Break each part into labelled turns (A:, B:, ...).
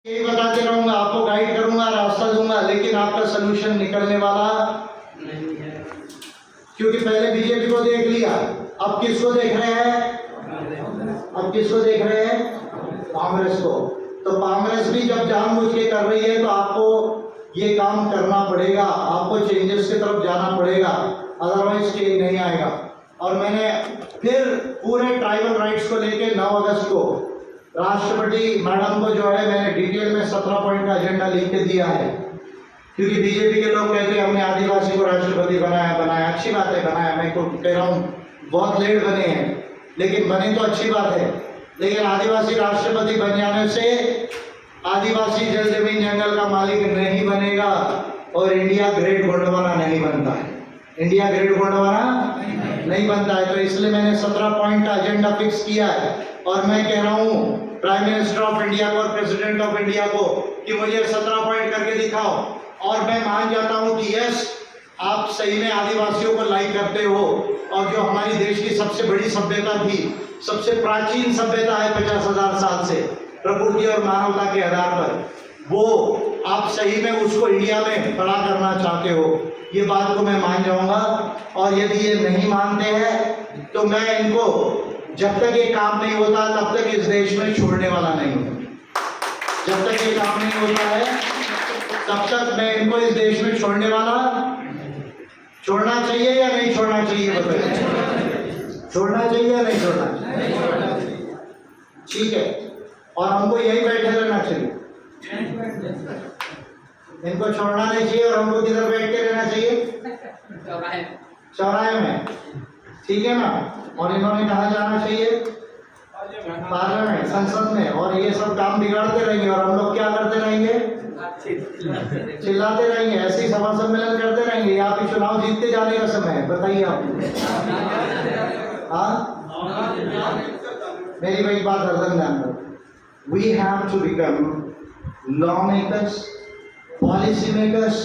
A: यही बताते रहूंगा, आपको गाइड करूंगा, रास्ता दूंगा, लेकिन आपका सोल्यूशन निकलने वाला नहीं है। क्योंकि पहले बीजेपी को देख लिया, अब किसको देख रहे हैं? अब किसको देख रहे हैं? कांग्रेस को। तो कांग्रेस भी जब जानबूझ के कर रही है तो आपको ये काम करना पड़ेगा, आपको चेंजेस की तरफ जाना पड़ेगा, अदरवाइज चेंज नहीं आएगा। और मैंने फिर पूरे ट्राइबल राइट्स को लेके 9 अगस्त को राष्ट्रपति मैडम को जो है मैंने डिटेल में 17 पॉइंट का एजेंडा लिख के दिया है। क्योंकि बीजेपी के लोग कहते हैं हमने आदिवासी को राष्ट्रपति बनाया, अच्छी बात है, बनाया, मैं कह रहा हूँ बहुत लेट बने हैं, लेकिन बने तो अच्छी बात है। लेकिन आदिवासी राष्ट्रपति बन जाने से आदिवासी जल जमीन जंगल का मालिक नहीं बनेगा और इंडिया ग्रेट गोंडवाना नहीं बनता है, इंडिया ग्रेट गोंडवाना नहीं बनता है। तो इसलिए मैंने 17 पॉइंट का एजेंडा फिक्स किया है और मैं कह रहा हूँ प्राइम मिनिस्टर ऑफ इंडिया को और प्रेसिडेंट ऑफ इंडिया को कि मुझे 17 पॉइंट करके दिखाओ। और मैं मान जाता हूँ कि यस, आप सही में आदिवासियों को लाइक करते हो और जो हमारी देश की सबसे बड़ी सभ्यता थी, सबसे प्राचीन सभ्यता है 50,000 साल से प्रकृति और मानवता के आधार पर, वो आप सही में उसको इंडिया में खड़ा करना चाहते हो, ये बात को मैं मान जाऊंगा। और यदि ये नहीं मानते हैं तो मैं इनको जब तक ये काम नहीं होता तब तक इस देश में छोड़ने वाला नहीं हूँ। जब तक ये काम नहीं होता है तब तक मैं इनको इस देश में छोड़ने वाला। छोड़ना चाहिए या नहीं छोड़ना चाहिए बताइए? छोड़ना चाहिए या नहीं छोड़ना चाहिए? ठीक है, और हमको यही बैठे रहना चाहिए, इनको छोड़ना नहीं चाहिए और हमको किधर बैठ के रहना चाहिए? चौराहे में, ठीक है ना। और इन्होंने कहाँ जाना चाहिए? पार्लियामेंट, संसद में। और ये सब काम बिगाड़ते रहेंगे और हम लोग क्या करते रहेंगे? चिल्लाते रहेंगे, ऐसे ही सभा सम्मेलन करते रहेंगे। या फिर चुनाव जीतते जाने का समय है, बताइए आप। हाँ, मेरी भाई बात हरदम ध्यान रखो। We have to become lawmakers, policy makers,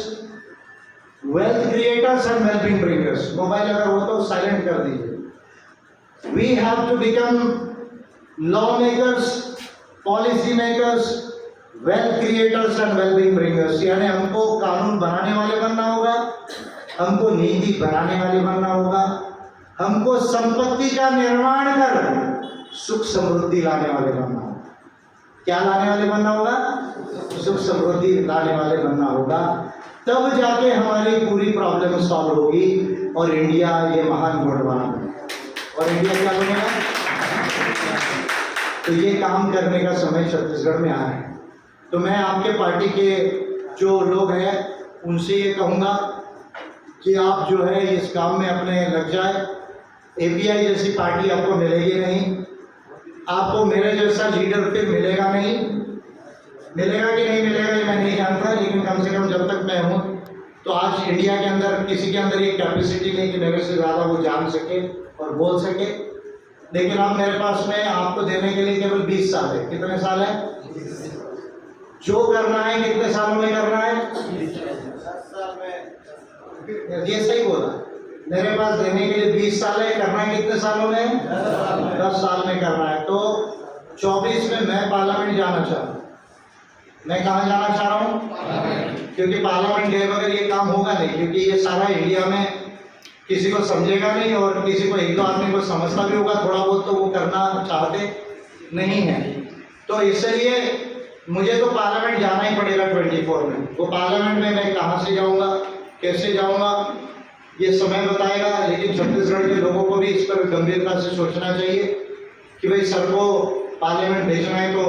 A: wealth creators and well-being bringers. Mobile अगर हो तो साइलेंट कर दीजिए। We have to become lawmakers, policy makers, wealth creators and well-being bringers. यानी हमको कानून बनाने वाले बनना होगा, हमको नीति बनाने वाले बनना होगा, हमको संपत्ति का निर्माण कर सुख समृद्धि लाने वाले बनना होगा। क्या लाने वाले बनना होगा? सुख समृद्धि लाने वाले बनना होगा। तब जाके हमारी पूरी प्रॉब्लम सॉल्व होगी और इंडिया ये महान गोंडवाना बनेगा। और इंडिया क्या बनेगा? तो ये काम करने का समय छत्तीसगढ़ में आया है। तो मैं आपके पार्टी के जो लोग हैं उनसे ये कहूँगा कि आप जो है इस काम में अपने लग जाए। एपीआई जैसी पार्टी आपको मिलेगी नहीं, आपको मेरे जैसा लीडर फिर मिलेगा नहीं। मिलेगा कि नहीं मिलेगा ये मैं नहीं जानता, लेकिन कम से कम जब तक मैं हूँ तो आज इंडिया के अंदर किसी के अंदर ये कैपेसिटी नहीं कि मेरे से ज़्यादा वो जान सके और बोल सके। लेकिन अब मेरे पास में आपको देने के लिए केवल 20 साल है। कितने साल है? जो करना है कितने सालों में करना है? 10 साल में। ये सही बोला, मेरे पास देने के लिए 20 साल है, करना है कितने सालों में? 10 साल में करना है। तो 24 में मैं पार्लियामेंट जाना चाह रहा हूँ। मैं कहाँ जाना चाह रहा हूँ? क्योंकि पार्लियामेंट गए बगैर ये काम होगा नहीं, क्योंकि ये सारा इंडिया में किसी को समझेगा नहीं और किसी को एक दो आदमी को समझता भी होगा थोड़ा बहुत, तो वो करना चाहते नहीं है। तो इसलिए मुझे तो पार्लियामेंट जाना ही पड़ेगा 24 में। वो पार्लियामेंट में मैं कहाँ से जाऊँगा, कैसे जाऊँगा, ये समय बताएगा। लेकिन छत्तीसगढ़ के लोगों को भी इस पर गंभीरता से सोचना चाहिए कि भाई सर को पार्लियामेंट भेजना है तो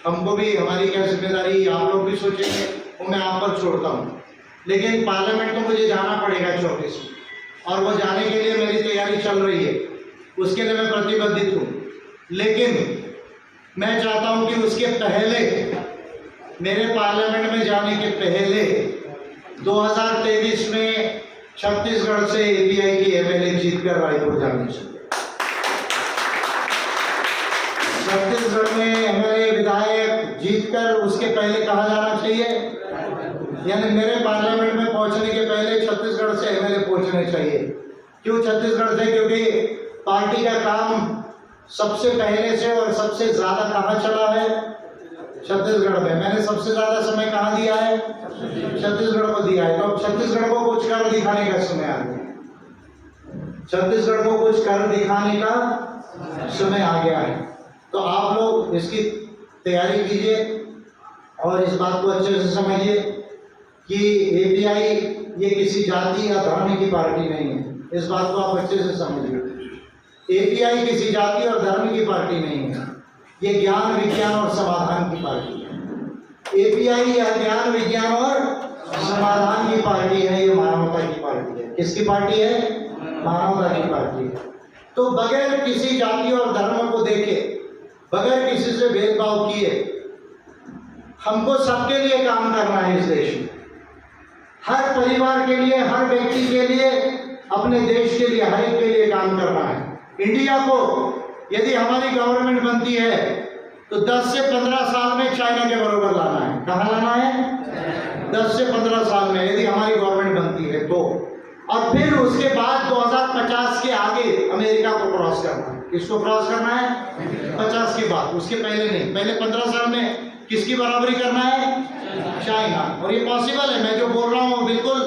A: हमको भी हमारी क्या जिम्मेदारी, आप लोग भी सोचेंगे, वो मैं आप पर छोड़ता हूँ। लेकिन पार्लियामेंट तो मुझे जाना पड़ेगा 24 में, और वो जाने के लिए मेरी तैयारी चल रही है, उसके लिए मैं प्रतिबद्धित हूँ। लेकिन मैं चाहता हूँ कि उसके पहले, मेरे पार्लियामेंट में जाने के पहले 2023 में छत्तीसगढ़ से एपीआई की एमएलए जीतकर रायपुर जानी चाहिए। छत्तीसगढ़ में एमएलए विधायक जीतकर उसके पहले कहाँ जाना चाहिए? यानी मेरे पार्लियामेंट में पहुंचने के पहले छत्तीसगढ़ से एमएलए पहुंचने चाहिए। क्यों छत्तीसगढ़ से? क्योंकि पार्टी का काम सबसे पहले से और सबसे ज्यादा कहाँ चला है? छत्तीसगढ़ में। मैंने सबसे ज्यादा समय कहाँ दिया है? छत्तीसगढ़ को दिया है। तो अब छत्तीसगढ़ को कुछ कर दिखाने का समय आ गया। छत्तीसगढ़ को कुछ कर दिखाने का समय आ गया है। तो आप लोग इसकी तैयारी कीजिए और इस बात को अच्छे से समझिए कि एपीआई ये किसी जाति या धर्म की पार्टी नहीं है। इस बात को आप अच्छे से समझिए। एपीआई किसी जाति और धर्म की पार्टी नहीं है, ये ज्ञान विज्ञान और समाधान की पार्टी है। एपीआई या ज्ञान विज्ञान और समाधान की पार्टी है, ये मानवता की पार्टी है। किसकी पार्टी है? मानवता की पार्टी है। तो बगैर किसी जाति और धर्म को देखे, बगैर किसी से भेदभाव किए, हमको सबके लिए काम करना है। इस देश में हर परिवार के लिए, हर व्यक्ति के लिए, अपने देश के लिए, हर एक के लिए काम करना है। इंडिया को यदि हमारी गवर्नमेंट बनती है तो 10 से 15 साल में चाइना के बराबर लाना है। कहाँ लाना है? 10 से 15 साल में यदि हमारी गवर्नमेंट बनती है तो। और फिर उसके बाद 2050 के आगे अमेरिका को क्रॉस करना है। किसको क्रॉस करना है? 50 के बाद, उसके पहले नहीं। पहले 15 साल में किसकी बराबरी करना है? चाइना। और ये पॉसिबल है। मैं जो बोल रहा हूँ बिल्कुल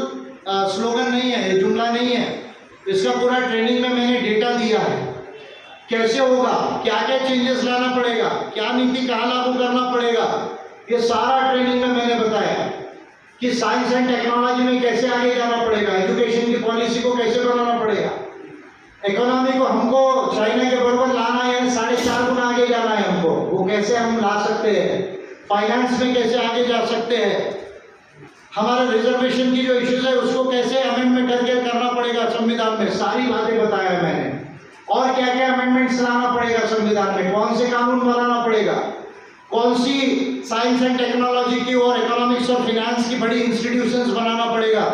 A: स्लोगन नहीं है, ये जुमला नहीं है। इसका पूरा ट्रेनिंग में मैंने डेटा दिया है। कैसे होगा, क्या क्या चेंजेस लाना पड़ेगा, क्या नीति कहाँ लागू करना पड़ेगा, ये सारा ट्रेनिंग में मैंने बताया कि साइंस एंड टेक्नोलॉजी में कैसे आगे जाना पड़ेगा, एजुकेशन की पॉलिसी को कैसे बनाना पड़ेगा, इकोनॉमी को हमको चाइना के बराबर लाना है, 4.5 गुना आगे जाना है हमको, वो कैसे हम ला सकते हैं, फाइनेंस में कैसे आगे जा सकते हैं, हमारे रिजर्वेशन की जो इश्यूज है उसको कैसे अमेंडमेंट करके करना पड़ेगा संविधान में, सारी बातें बताया मैंने। और क्या क्या अमेंडमेंट्स लाना पड़ेगा संविधान में, कौन से कानून बनाना पड़ेगा, कौन सी साइंस एंड टेक्नोलॉजी की और इकोनॉमिक्स और फिनेंस की बड़ी इंस्टीट्यूशंस बनाना पड़ेगा,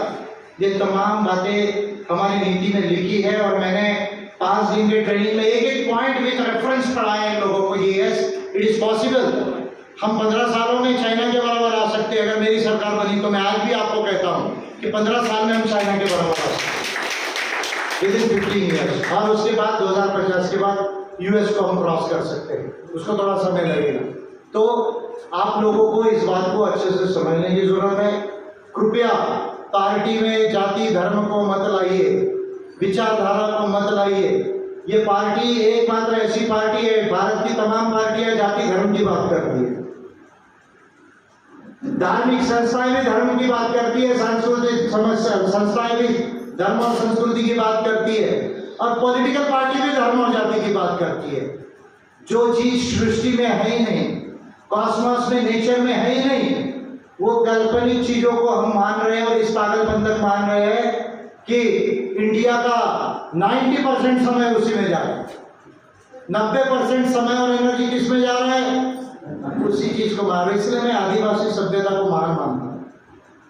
A: ये तमाम बातें हमारी नीति में लिखी है। और मैंने 5 दिन के ट्रेनिंग में एक एक पॉइंट विद रेफरेंस पढ़ाया इन लोगों को। Yes, it is possible. हम 15 सालों में चाइना के बराबर आ सकते हैं। अगर मेरी सरकार बनी तो मैं आज भी आपको कहता हूँ कि 15 साल में हम चाइना के बराबर आ सकते हैं, विद इन 15 ईयर्स। और उसके बाद 2050 के बाद यूएस को हम क्रॉस कर सकते हैं, उसको थोड़ा समय लगेगा। तो आप लोगों को इस बात को अच्छे से समझने की जरूरत है। कृपया पार्टी में जाति धर्म को मत लाइए, विचारधारा को मत लाइए। ये पार्टी एकमात्र ऐसी पार्टी है, भारत की तमाम पार्टियां जाति धर्म की बात करती है, धार्मिक संस्थाएं भी धर्म की बात करती है, सांस्कृतिक संस्थाएं भी धर्म और संस्कृति की बात करती है, और पॉलिटिकल पार्टी भी धर्म और जाति की बात करती है। जो चीज सृष्टि में है ही नहीं, कॉस्मोस में, नेचर में है ही नहीं, वो काल्पनिक चीजों को हम मान रहे हैं और इस पागलपन तक मान रहे हैं कि इंडिया का 90% समय उसी में जा रहा है, 90% समय और एनर्जी किस में जा रहा है? उसी चीज को मान रहे। इसलिए मैं आदिवासी सभ्यता को महान मानता हूँ।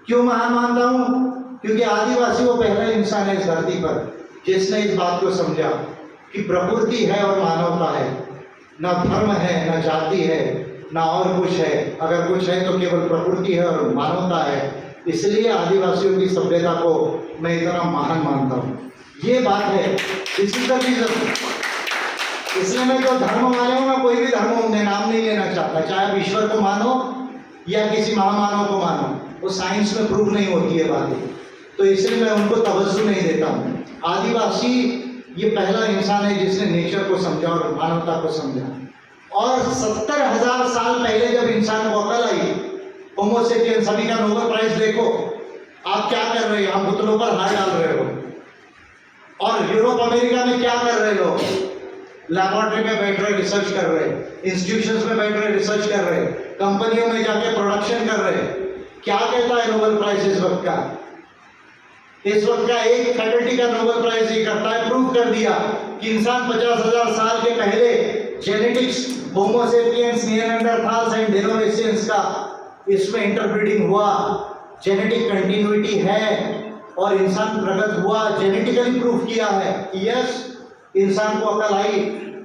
A: क्यों महान मानता हूँ? क्योंकि आदिवासी वो पहला इंसान है इस धरती पर जिसने इस बात को समझा कि प्रकृति है और मानवता है, ना धर्म है, ना जाति है, ना और कुछ है। अगर कुछ है तो केवल प्रकृति है और मानवता है। इसलिए आदिवासियों की सभ्यता को मैं इतना महान मानता हूँ। ये बात है, इसी का रीजन। इसलिए मैं जो धर्म वाले हूँ, मैं कोई भी धर्म उनके नाम नहीं लेना चाहता, चाहे आप ईश्वर को मानो या किसी महामानव को मानो, वो साइंस में प्रूव नहीं होती है बातें, तो इसलिए मैं उनको तवज्जो नहीं देता हूँ। आदिवासी ये पहला इंसान है जिसने नेचर को समझा और मानवता को समझा। और 70,000 साल पहले जब इंसान को अकल आई, होमो सेपियन, सभी का नोबेल प्राइज देखो, आप क्या कर रहे हो? हम पुतलों पर हाथ डाल रहे हो। और यूरोप अमेरिका में क्या कर रहे लोग? लैबोरेटरी में बैठ रहे रिसर्च कर रहे, इंस्टीट्यूशंस में बैठ रहे रिसर्च कर रहे, कंपनियों में जाके प्रोडक्शन कर रहे। क्या कहता है नोबेल प्राइज इस वक्त का? इस वक्त का एक फैकल्टी का नोबेल प्राइज ही करता है, प्रूव कर दिया कि इंसान 50,000 साल के पहले जेनेटिक्स, होमो सेपियंस, निएंडरथाल्स एंड डेनिसोवांस का इसमें इंटरब्रीडिंग हुआ, जेनेटिक कंटिन्यूटी है और इंसान प्रगत हुआ। जेनेटिकली प्रूफ किया है कि यस, इंसान को अकल आई,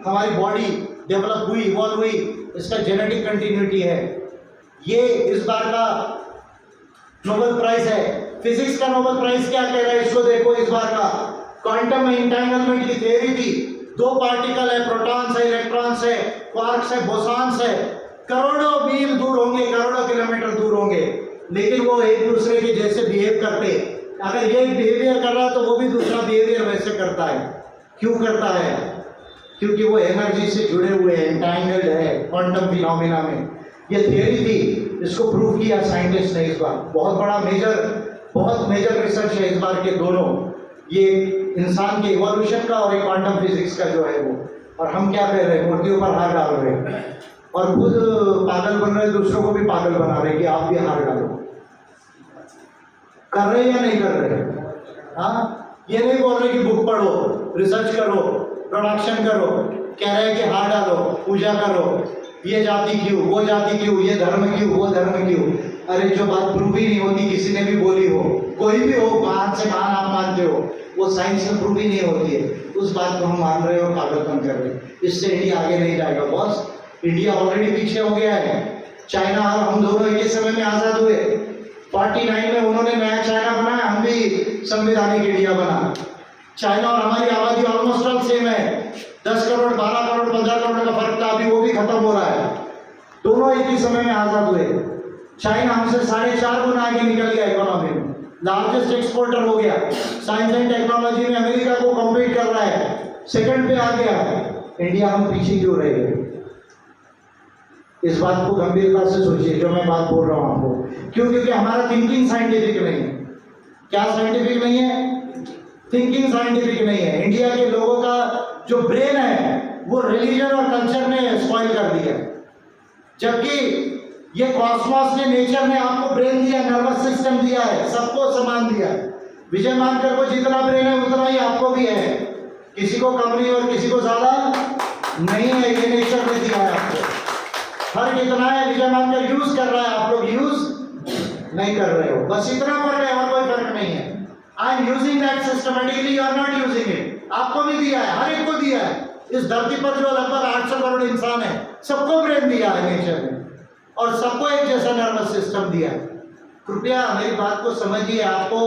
A: हमारी बॉडी डेवलप हुई, इवॉल्व हुई, इसका जेनेटिक कंटिन्यूटी है। ये इस बार का नोबेल प्राइज है। फिजिक्स का नोबेल प्राइज क्या कह रहा है इसको देखो। इस बार का क्वांटम एंटांगलमेंट की थ्योरी थी, 2 पार्टिकल है, प्रोटॉन्स है, इलेक्ट्रॉन्स है, क्वार्क्स है, बोसॉन्स है, करोड़ों मील दूर होंगे, करोड़ों किलोमीटर दूर होंगे, लेकिन वो एक दूसरे के जैसे बिहेव करते। अगर ये बिहेवियर कर रहा है तो वो भी दूसरा बिहेवियर वैसे करता है। क्यों करता है? क्योंकि वो एनर्जी से जुड़े हुए हैं, एंटैंगल्ड है क्वांटम फिनोमेना में। ये थियरी थी, इसको प्रूव किया साइंटिस्ट ने इस बार। बहुत मेजर रिसर्च है इस बार के दोनों, ये इंसान के इवोल्यूशन का और एक क्वांटम फिजिक्स का जो है वो। और हम क्या कर रहे हैं? मूर्तियों पर हार डाल रहे हैं और खुद पागल बन रहे हैं, दूसरों को भी पागल बना रहे हैं कि आप भी हार डालो। कर रहे या नहीं कर रहे? हाँ, ये नहीं बोल रहे कि बुक पढ़ो, रिसर्च करो, प्रोडक्शन करो, कह रहे हैं कि हार डालो, पूजा करो, ये जाति क्यों, वो जाति क्यों, ये धर्म क्यों, वो धर्म क्यों। अरे जो बात प्रूव ही नहीं होती, किसी ने भी बोली हो, कोई भी हो, बात से बात आप मानते हो, वो साइंस में प्रूव ही नहीं होती है, उस बात को हम मान रहे हो, पागलपन कर रहे हैं। इससे इंडिया आगे नहीं जाएगा बॉस। इंडिया ऑलरेडी पीछे हो गया है। चाइना और हम दोनों एक ही समय में आजाद हुए। 49 में उन्होंने नया चाइना बनाया, हम भी संवैधानिक इंडिया बना। चाइना और हमारी आबादी ऑलमोस्ट ऑल सेम है, 10 करोड़, 12 करोड़, 15 करोड़ का फर्क था, अभी वो भी खत्म हो रहा है। दोनों एक ही समय में आजाद हुए। चाइना हमसे 4.5 गुना आगे निकल गया इकोनॉमी में, लार्जेस्ट एक्सपोर्टर हो गया। साइंस एंड टेक्नोलॉजी में अमेरिका को कॉम्पीट कर रहा है, सेकंड पे आ गया। इंडिया हम पीछे क्यों रह गए? इस बात को गंभीरता से सोचिए जो मैं बात बोल रहा हूं आपको। क्यों? क्योंकि हमारा थिंकिंग साइंटिफिक नहीं है। क्या साइंटिफिक नहीं है? थिंकिंग साइंटिफिक नहीं है। इंडिया के लोगों का जो ब्रेन है वो रिलीजन और कल्चर ने स्पॉइल कर दिया, जबकि ये कॉस्मोस ने, नेचर ने आपको ब्रेन दिया, नर्वस सिस्टम दिया है, सबको समान दिया है। विजय मानकर को जितना ब्रेन है उतना ही आपको भी है, किसी को कम नहीं और किसी को ज्यादा नहीं है। ये नेचर ने दिया है आपको। फर्क इतना है, विजय मानकर यूज कर रहा है, आप लोग यूज नहीं कर रहे हो, बस इतना फर्क है और कोई फर्क नहीं है। I am using that systematically, you are not using it. आपको भी दिया है, हर एक को दिया है। इस धरती पर जो लगभग 800 करोड़ इंसान है, सबको ब्रेन दिया है नेचर ने, और सबको एक जैसा नर्वस सिस्टम दिया है। कृपया मेरी बात को समझिए। आपको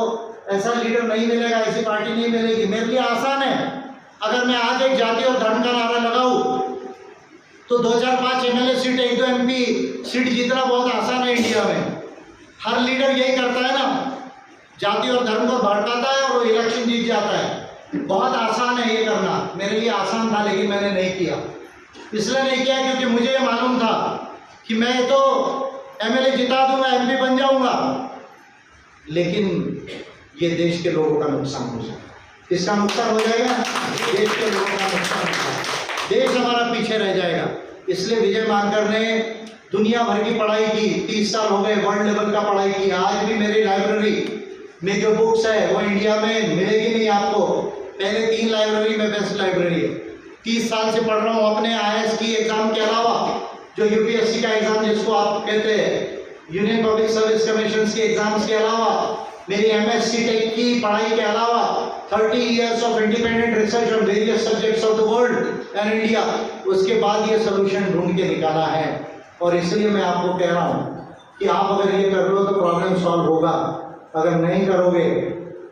A: ऐसा लीडर नहीं मिलेगा, ऐसी पार्टी नहीं मिलेगी। मेरे लिए आसान है, अगर मैं आज एक जाति और धर्म का नारा लगाऊं तो 2-4-5 एमएलए सीट, 1-2 एमपी सीट जीतना बहुत आसान है इंडिया में। हर लीडर यही करता है ना, जाति और धर्म को भड़काता है और वो इलेक्शन जीत जाता है। बहुत आसान है ये करना, मेरे लिए आसान था, लेकिन मैंने नहीं किया। इसलिए नहीं किया क्योंकि मुझे ये मालूम था कि मैं तो एमएलए जिता दूंगा, एमपी बन जाऊंगा, लेकिन ये देश के लोगों का नुकसान हो जाएगा। किसका नुकसान हो जाएगा? देश के लोगों का नुकसान होगा, देश हमारा पीछे रह जाएगा। इसलिए विजय मानकर ने दुनिया भर की पढ़ाई की, 30 साल हो गए, वर्ल्ड लेवल का पढ़ाई की। आज भी मेरी लाइब्रेरी में जो बुक्स है वो इंडिया में मिलेगी नहीं आपको। पहले 3 लाइब्रेरी में बेस्ट लाइब्रेरी है। 30 साल से पढ़ रहा हूँ अपने IAS की एग्जाम के अलावा, जो UPSC का एग्जाम जिसको आप कहते हैं, यूनियन पब्लिक सर्विस कमीशन के एग्जाम्स के अलावा, मेरी MSc टेक की पढ़ाई के अलावा 30 years of independent research on various subjects of the world and India, उसके बाद ये सोल्यूशन ढूंढ के निकाला है। और इसलिए मैं आपको कह रहा हूँ कि आप अगर ये कर लो तो प्रॉब्लम सॉल्व होगा, अगर नहीं करोगे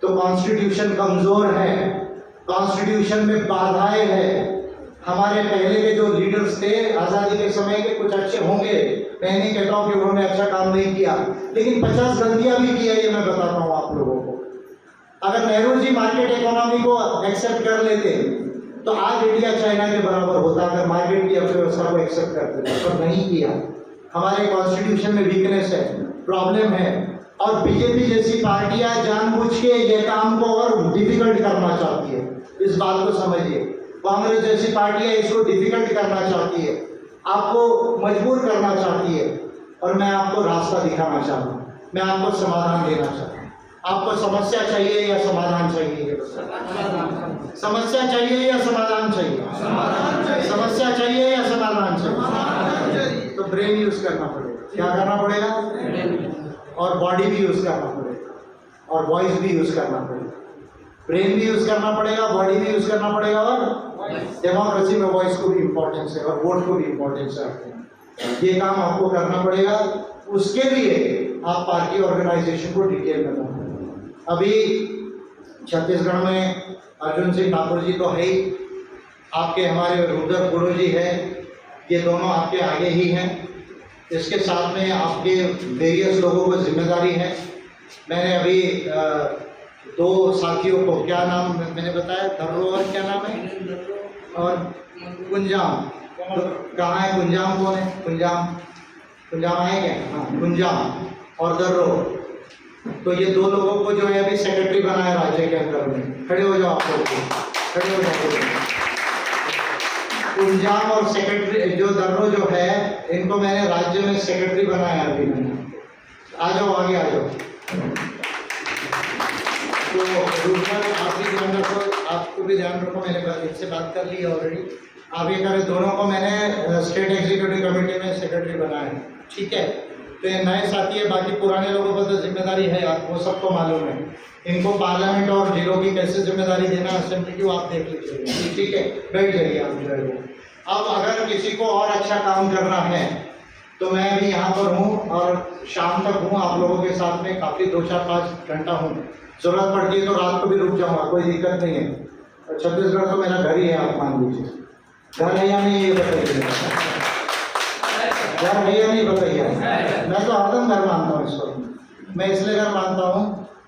A: तो कॉन्स्टिट्यूशन कमजोर है, कॉन्स्टिट्यूशन में बाधाएं हैं। हमारे पहले के जो लीडर्स थे आज़ादी के समय के, कुछ अच्छे होंगे, मैं नहीं कहता हूँ कि उन्होंने अच्छा काम नहीं किया, लेकिन 50 गलतियां भी किया, ये मैं बताता हूँ आप लोगों को। अगर नेहरू जी मार्केट इकोनॉमी को एक्सेप्ट कर लेते तो आज इंडिया चाइना के बराबर होता, अगर मार्केट की अर्थव्यवस्था को एक्सेप्ट करते, पर नहीं किया। हमारे कॉन्स्टिट्यूशन में वीकनेस है, प्रॉब्लम है, और बीजेपी जैसी पार्टियां जानबूझ के ये काम को और डिफिकल्ट करना चाहती है। इस बात को समझिए। कांग्रेस जैसी पार्टियां इसको डिफिकल्ट करना चाहती है, आपको मजबूर करना चाहती है, और मैं आपको रास्ता दिखाना चाहता हूँ, मैं आपको समाधान देना चाहता हूँ। आपको समस्या चाहिए या समाधान चाहिए? समस्या चाहिए या समाधान चाहिए? समस्या चाहिए या समाधान चाहिए? तो ब्रेन यूज करना पड़ेगा। क्या करना पड़ेगा? और बॉडी भी यूज करना पड़ेगा, और वॉइस भी यूज करना पड़ेगा। ब्रेन भी यूज करना पड़ेगा, बॉडी भी यूज करना पड़ेगा, और डेमोक्रेसी में वॉइस को भी इम्पोर्टेंस है और वोट को भी इम्पोर्टेंस है। ये काम आपको करना पड़ेगा। उसके लिए आप पार्टी ऑर्गेनाइजेशन को डिटेल में बनाओ। अभी छत्तीसगढ़ में अर्जुन सिंह ठाकुर जी तो है ही, आपके हमारे रुद्र गुरु जी है, ये दोनों आपके आगे ही हैं। इसके साथ में आपके वेरियस लोगों को जिम्मेदारी है। मैंने अभी 2 साथियों को, क्या नाम मैंने बताया, दर्रो और क्या नाम है, और कुंजाम। तो कहाँ है कुंजाम, कौन है कुंजाम? कुंजाम है क्या? हाँ, कुंजाम और दर्रो। तो ये 2 लोगों को जो है अभी सेक्रेटरी बनाया राज्य के अंदर में। खड़े हो जाओ आप लोग, खड़े हो जाओ। कुंजाम और सेक्रेटरी जो दर्रो जो है, इनको मैंने राज्य में सेक्रेटरी बनाया अभी मैंने। आ जाओ आगे आ जाओ। तो आप भी ध्यान रखो, आपको भी ध्यान रखो। मैंने इससे बात कर ली है ऑलरेडी। आप ये करें, दोनों को मैंने स्टेट एग्जीक्यूटिव कमेटी में सेक्रेटरी बनाया है, ठीक है। तो ये नए साथी है, बाकी पुराने लोगों पर तो जिम्मेदारी है, वो सबको मालूम है। इनको पार्लियामेंट और जिलों की कैसे जिम्मेदारी देना असेंबली की, वो आप देख लीजिए, ठीक है। बैठ जाइए आप जो है वो। अब अगर किसी को और अच्छा काम करना है तो मैं भी यहाँ पर हूँ और शाम तक हूँ आप लोगों के साथ में, काफ़ी 2, 4, 5 घंटा हूँ। जरूरत पड़ती है तो रात को भी रुक जाऊँगा, कोई दिक्कत नहीं है। छत्तीसगढ़ तो मेरा घर ही है, आप मान लीजिए। घर है या नहीं ये बताइए, घर है या नहीं बताइए। मैं तो हरदम घर मानता हूँ इसको। मैं इसलिए घर मानता हूँ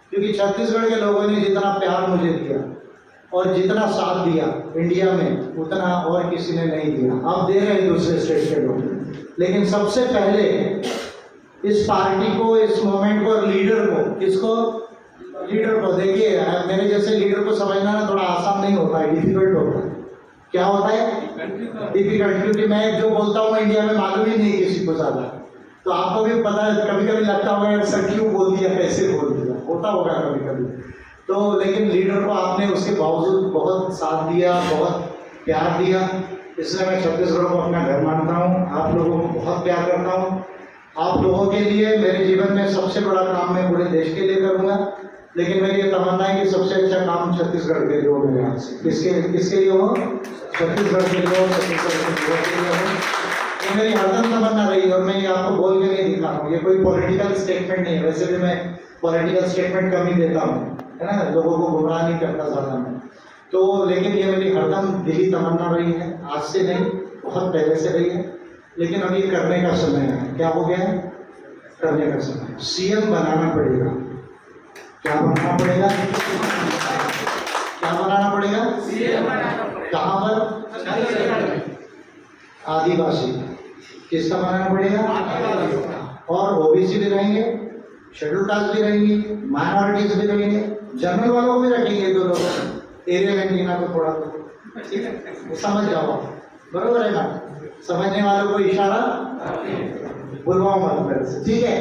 A: क्योंकि छत्तीसगढ़ के लोगों ने जितना प्यार मुझे दिया और जितना साथ दिया इंडिया में, उतना और किसी ने नहीं दिया। आप दे रहे हैं दूसरे स्टेट के लोग, लेकिन सबसे पहले इस पार्टी को, इस मूवमेंट को और लीडर को, किसको? लीडर को। देखिए, मेरे जैसे लीडर को समझना ना थोड़ा आसान नहीं होता है, डिफिकल्ट होता है। क्या होता है? डिफिकल्ट। क्योंकि मैं जो बोलता हूँ इंडिया में मालूम ही नहीं किसी को ज़्यादा। तो आपको भी पता है, कभी कभी लगता होगा यार सर क्यों बोल दिया, कैसे बोल दिया, होता होगा कभी कभी। तो लेकिन लीडर को आपने उसके बावजूद बहुत साथ दिया, बहुत प्यार दिया, इसलिए मैं छत्तीसगढ़ को अपना घर मानता हूँ। आप लोगों को बहुत प्यार करता हूँ। आप लोगों के लिए मेरे जीवन में सबसे बड़ा काम मैं पूरे देश के लिए करूँगा, लेकिन मेरी ये तमन्ना है कि सबसे अच्छा काम छत्तीसगढ़ के लिए हो मेरे यहाँ से। किसके लिए हो? छत्तीसगढ़ के लिए हो, छत्तीसगढ़ के लिए हो। ये मेरी हरदम तमन्ना रही है और मैं ये आपको बोल के नहीं दिखा रहा हूँ। ये कोई पॉलिटिकल स्टेटमेंट नहीं है, वैसे भी मैं पॉलिटिकल स्टेटमेंट कम ही देता हूँ, है ना, लोगों को गुमराह नहीं करता ज़्यादा मैं तो। लेकिन ये मेरी हरदम दिली तमन्ना रही है, आज से नहीं, बहुत पहले से रही है। लेकिन अब ये करने का समय है। क्या हो गया है? करने का समय। सीएम बनाना पड़ेगा। क्या बनाना पड़ेगा? क्या बनाना पड़ेगा? सीएम बनाना पड़ेगा। कहाँ पर? आदिवासी। किसका बनाना पड़ेगा? और ओबीसी भी रहेंगे, शेड्यूल कास्ट भी रहेंगी, माइनॉरिटीज भी रहेंगे, जनरल वालों को भी रखेंगे 2 लोग, एरियल एंटीना को थोड़ा तो, ठीक है, समझ जाओ, बरोबर है ना? समझने वालों को इशारा बुलवाओ मत मेरे से, ठीक है।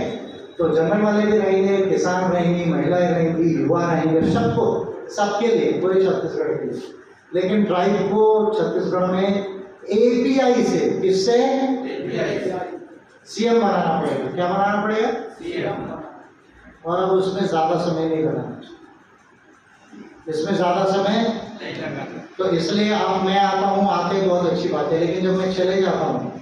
A: तो जनरल वाले भी रहेंगे, किसान रहेंगी, महिलाएं रहेंगी, युवा रहेंगे, सबको, सबके लिए, पूरे छत्तीसगढ़ के लिए। लेकिन ट्राइब को छत्तीसगढ़ में एपीआई से, किससे? सीएम बनाना पड़ेगा। क्या बनाना पड़ेगा? सीएम। और अब उसमें ज्यादा समय नहीं लगाना, इसमें ज्यादा समय नहीं लगाना। तो इसलिए अब मैं आता हूँ, आते बहुत अच्छी बात है, लेकिन जब मैं चले जाता हूँ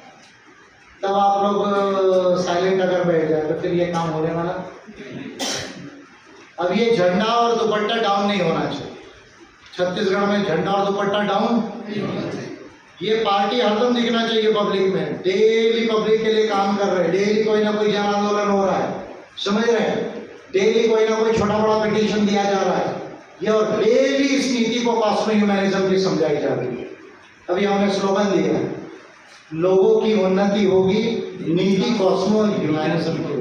A: तब आप लोग साइलेंट अगर बैठ जाए तो फिर ये काम होने वाला। अब ये झंडा और दुपट्टा डाउन नहीं होना चाहिए छत्तीसगढ़ में। झंडा और दुपट्टा डाउन नहीं होना चाहिए। ये पार्टी हरदम दिखना चाहिए पब्लिक में, डेली पब्लिक के लिए काम कर रहे हैं, डेली कोई ना कोई जन आंदोलन हो रहा है, समझ रहे हैं, डेली कोई ना कोई छोटा बड़ा पिटीशन दिया जा रहा है, ये और डेली इस नीति को कॉस्मो ह्यूमैनिज्म की समझाई जा रही है। अभी हमने स्लोगन दिया है, लोगों की उन्नति होगी, नीति कॉस्मो ह्यूमैनिज्म की।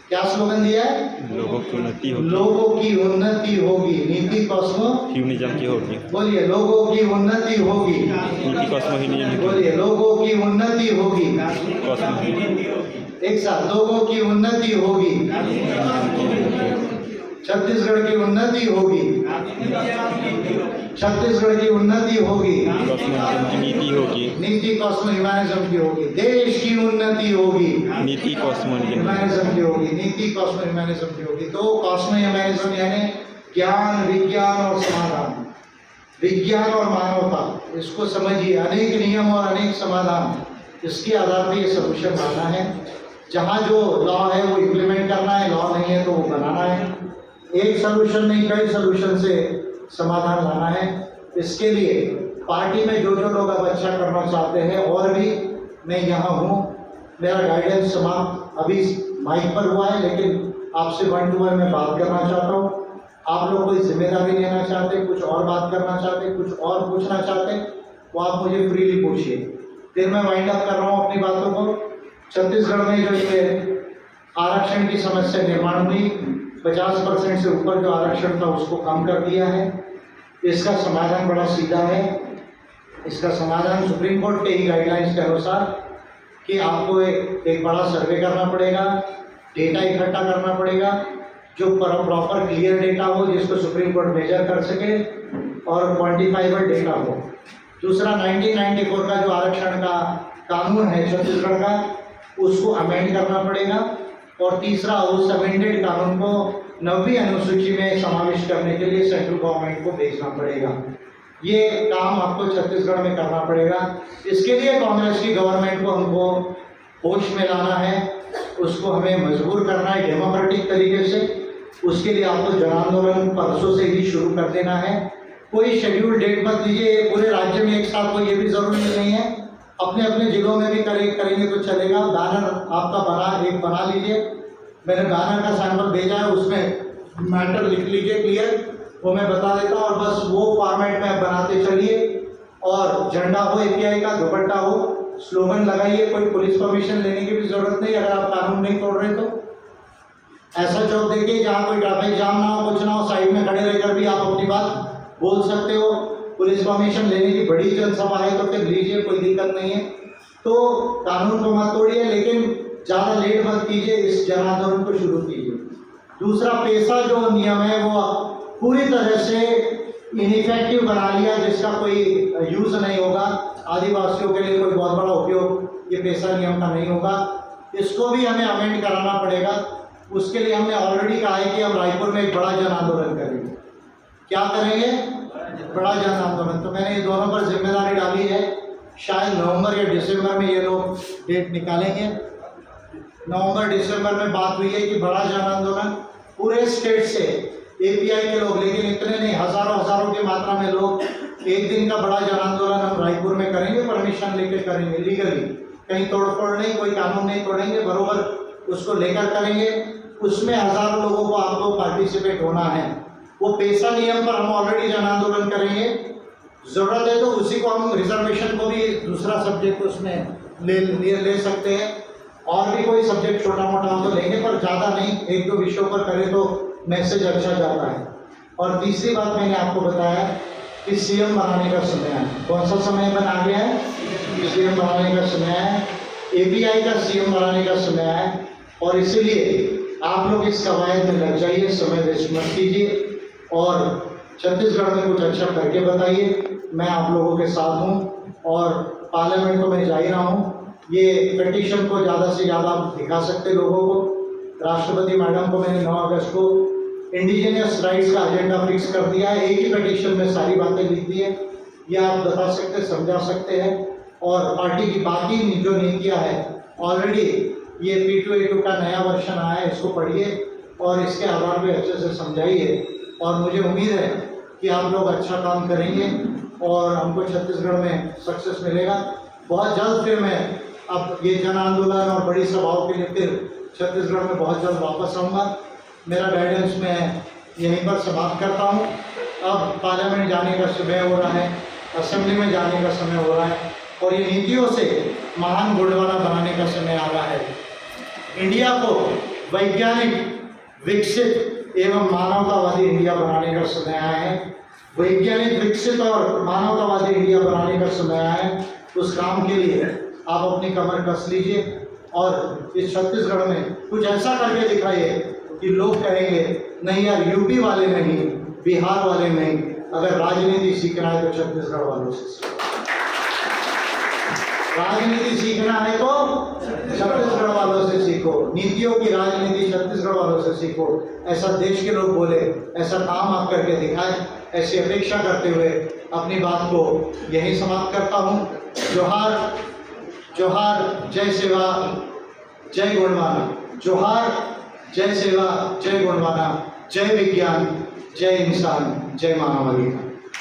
A: क्या स्लोगन दिया है? लोगों की उन्नति होगी, लोगों की उन्नति होगी, नीति कॉस्मो ह्यूमनिज्म की होगी। बोलिए, लोगों की उन्नति होगी, नीति कॉस्मो ह्यूमनिज्म। बोलिए, लोगों की उन्नति होगी, एक साथ, लोगों की उन्नति होगी, छत्तीसगढ़ की उन्नति होगी, छत्तीसगढ़ की उन्नति होगी, नीति होगी, नीति कॉस्मो ह्यूमैनिज्म की होगी, देश की उन्नति होगी, नीति कॉस्मो ह्यूमैनिज्म की होगी, नीति कॉस्मो ह्यूमैनिज्म की होगी। तो कॉस्मो ह्यूमैनिज्म यानी ज्ञान, विज्ञान और समाधान, विज्ञान और मानवता, इसको समझिए। अनेक नियम और अनेक समाधान, इसके आधार पर ये सोल्यूशन लाना है। जहाँ जो लॉ है वो इम्प्लीमेंट करना है, लॉ नहीं है तो वो बनाना है। एक सोल्यूशन नहीं, कई सोल्यूशन से समाधान लाना है। इसके लिए पार्टी में जो जो लोग अब अच्छा करना चाहते हैं, और भी मैं यहाँ हूँ, मेरा गाइडेंस समाप्त अभी माइक पर हुआ है, लेकिन आपसे 1 to 1 मैं बात करना चाहता हूँ। आप लोग कोई जिम्मेदारी लेना चाहते, कुछ और बात करना चाहते, कुछ और पूछना चाहते, तो आप मुझे फ्रीली पूछिए। फिर मैं वाइंड अप कर रहा हूँ अपनी बातों को। छत्तीसगढ़ में जो ये आरक्षण की समस्या निर्माण हुई, 50% से ऊपर जो आरक्षण था उसको कम कर दिया है। इसका समाधान बड़ा सीधा है। इसका समाधान सुप्रीम कोर्ट के ही गाइडलाइंस के अनुसार कि आपको एक बड़ा सर्वे करना पड़ेगा, डेटा इकट्ठा करना पड़ेगा, जो प्रॉपर क्लियर डेटा हो, जिसको सुप्रीम कोर्ट मेजर कर सके और क्वान्टिफाइबल डेटा हो। दूसरा, 1994 का जो आरक्षण का कानून है छत्तीसगढ़ का, उसको अमेंड करना पड़ेगा। और तीसरा, उस अमेंडेड कानून को 9वीं अनुसूची में समाविष्ट करने के लिए सेंट्रल गवर्नमेंट को भेजना पड़ेगा। ये काम आपको छत्तीसगढ़ में करना पड़ेगा। इसके लिए कांग्रेस की गवर्नमेंट को हमको होश में लाना है, उसको हमें मजबूर करना है डेमोक्रेटिक तरीके से। उसके लिए आपको जन आंदोलन परसों से ही शुरू कर देना है। कोई शेड्यूल डेट मत दीजिए, पूरे राज्य में एक साथ हो, ये भी ज़रूरी नहीं है। अपने अपने जिलों में भी करेंगे तो चलेगा। बैनर आपका बना लीजिए। मैंने बैनर का सैंपल भेजा है, उसमें मैटर लिख लीजिए क्लियर, वो मैं बता देता हूँ। और बस वो फॉर्मेट में बनाते चलिए। और झंडा हो एपीआई का, दुपट्टा हो, स्लोगन लगाइए। कोई पुलिस परमिशन लेने की भी जरूरत नहीं अगर आप कानून नहीं तोड़ रहे तो। ऐसा चौक देखिए जहाँ कोई ट्रैफिक जाम ना हो, कुछ ना हो, साइड में खड़े रहकर भी आप अपनी बात बोल सकते हो। पुलिस परमिशन लेने की बड़ी जनसभा है तो फिर लीजिए, कोई दिक्कत नहीं है। तो कानून को मत तोड़िए, लेकिन ज़्यादा लेट मत कीजिए, इस जन आंदोलन को शुरू कीजिए। दूसरा, पैसा जो नियम है वो पूरी तरह से इनइफेक्टिव बना लिया, जिसका कोई यूज़ नहीं होगा। आदिवासियों के लिए कोई बहुत बड़ा उपयोग ये पैसा नियम का नहीं होगा। इसको भी हमें अमेंड कराना पड़ेगा। उसके लिए हमने ऑलरेडी कहा है कि हम रायपुर में एक बड़ा जन आंदोलन करेंगे। क्या करेंगे? बड़ा जन आंदोलन। तो मैंने ये दोनों पर जिम्मेदारी डाली है। शायद नवंबर या दिसंबर में ये लोग डेट निकालेंगे। नवंबर दिसंबर में बात हुई है कि बड़ा जन आंदोलन पूरे स्टेट से एपीआई के लोग, लेकिन इतने नहीं, हजारों की मात्रा में लोग, एक दिन का बड़ा जन आंदोलन हम रायपुर में करेंगे। परमिशन लेकर करेंगे, लीगली, कहीं तोड़फोड़ नहीं, कोई कानून नहीं तोड़ेंगे, बरोबर उसको लेकर करेंगे। उसमें हजारों लोगों को आपको पार्टिसिपेट होना है। वो पैसा नियम पर हम ऑलरेडी जन आंदोलन करेंगे। जरूरत है तो उसी को हम रिजर्वेशन को भी दूसरा सब्जेक्ट उसमें ले सकते हैं। और भी कोई सब्जेक्ट छोटा मोटा हम तो लेंगे, पर ज़्यादा नहीं, 1-2 विषयों पर करें तो मैसेज अच्छा जाता है। और तीसरी बात मैंने आपको बताया कि सीएम बनाने का समय है। कौन सा समय बना गया है? सीएम बनाने का समय है, एपीआई का सीएम बनाने का समय है। और इसीलिए आप लोग इस कवायद में लग जाइए, समय वेस्ट मत कीजिए और छत्तीसगढ़ में कुछ अच्छा करके बताइए। मैं आप लोगों के साथ हूँ और पार्लियामेंट तो मैं जा ही रहा हूँ। ये पिटीशन को ज़्यादा से ज़्यादा दिखा सकते लोगों को। राष्ट्रपति मैडम को मैंने 9 अगस्त को इंडिजिनियस राइट्स का एजेंडा फिक्स कर दिया है। एक ही पिटीशन में सारी बातें लिख दी है। ये आप बता सकते, समझा सकते हैं। और पार्टी की बाकी जो नीतियाँ हैं, ऑलरेडी ये P2A2 का नया वर्षन आया है, इसको पढ़िए और इसके आधार पे अच्छे से समझाइए। और मुझे उम्मीद है कि आप लोग अच्छा काम करेंगे और हमको छत्तीसगढ़ में सक्सेस मिलेगा। बहुत जल्द फिर मैं अब ये जन आंदोलन और बड़ी सभाओं के लिए फिर छत्तीसगढ़ में बहुत जल्द वापस आऊँगा। मेरा गाइडेंस मैं यहीं पर समाप्त करता हूँ। अब पार्लियामेंट जाने का समय हो रहा है, असेंबली में जाने का समय हो रहा है और ये नीतियों से महान गुणवाना बनाने का समय आ रहा है। इंडिया को वैज्ञानिक, विकसित एवं मानवतावादी इंडिया बनाने का समय आया है। वैज्ञानिक, विकसित और मानवतावादी इंडिया बनाने का समय आया है। उस काम के लिए आप अपनी कमर कस लीजिए और इस छत्तीसगढ़ में कुछ ऐसा करके दिखाइए कि लोग कहेंगे नहीं यार, यूपी वाले नहीं, बिहार वाले नहीं, अगर राजनीति सीखना है तो छत्तीसगढ़ वालों से सीखो। राजनीति सीखना है तो छत्तीसगढ़ वालों से सीखो। नीतियों की राजनीति छत्तीसगढ़ वालों से सीखो। ऐसा देश के लोग बोले, ऐसा काम आप करके दिखाएं, ऐसी अपेक्षा करते हुए अपनी बात को यहीं समाप्त करता हूँ। जोहार, जोहार, जय सेवा, जय गुणवाना। जोहार, जय सेवा, जय गुणवाना, जय विज्ञान, जय इंसान, जय मानवाधिकार।